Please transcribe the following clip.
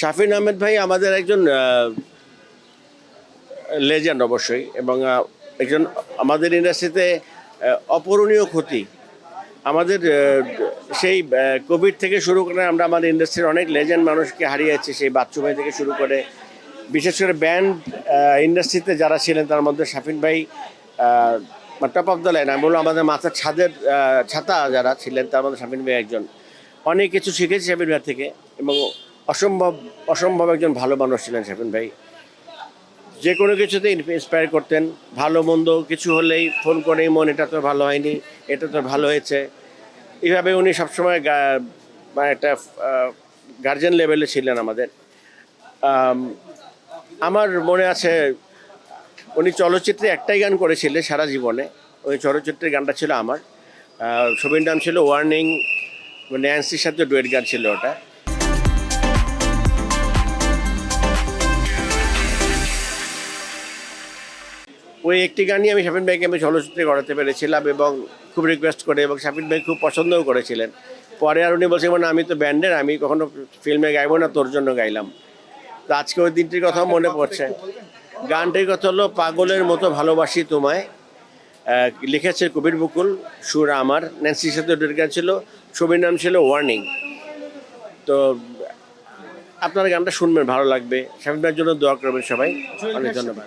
শাফিন আহমেদ ভাই আমাদের একজন লেজেন্ড অবশ্যই, এবং একজন আমাদের ইন্ডাস্ট্রিতে অপূরণীয় ক্ষতি। আমাদের সেই কোভিড থেকে শুরু করে আমরা আমাদের ইন্ডাস্ট্রির অনেক লেজেন্ড মানুষকে হারিয়েছি, সেই বাচ্চু ভাই থেকে শুরু করে বিশেষ করে ব্যান্ড ইন্ডাস্ট্রিতে যারা ছিলেন তার মধ্যে শাফিন ভাই টপ অফ দ্য লাইন। আমি বলবো আমাদের মাথার ছাতা যারা ছিলেন তার মধ্যে শাফিন ভাই একজন। অনেক কিছু শিখেছি শাফিন ভাই থেকে, এবং অসম্ভব অসম্ভব একজন ভালো মানুষ ছিলেন শাফিন ভাই। যে কোনো কিছুতে ইন্সপায়ার করতেন, ভালো মন্দ কিছু হলেই ফোন করেই মন এটা তো ভালো হয়নি, এটা তো ভালো হয়েছে। এইভাবে উনি সবসময় মানে একটা গার্জেন লেভেলে ছিলেন আমাদের। আমার মনে আছে উনি চলচ্চিত্রে একটাই গান করেছিলেন সারা জীবনে, ওই চলচ্চিত্রের গানটা ছিল আমার। ছবির নাম ছিল ওয়ার্নিং, ন্যান্সির সাথে ডুয়েট গান ছিল ওটা। ওই একটি গানই আমি শাফিন ভাইকে চলচ্চিত্রে করাতে পেরেছিলাম, এবং খুব রিকোয়েস্ট করে, এবং শাফিন ভাই খুব পছন্দও করেছিলেন। পরে আর উনি বলছেন মানে আমি তো ব্যান্ডের, আমি কখনো ফিল্মে গাইবো না, তোর জন্য গাইলাম। তো আজকে ওই দিনটির কথাও মনে পড়ছে। গানটির কথা হলো পাগলের মতো ভালোবাসি তোমায়, লিখেছে কবির বকুল, সুর আমার, ন্যান্সির সাথে ডুয়েট গান ছিল, ছবির নাম ছিল ওয়ার্নিং। তো আপনারা গানটা শুনবেন, ভালো লাগবে। শাফিন ভাইয়ের জন্য দোয়া করবেন সবাই। অনেক ধন্যবাদ।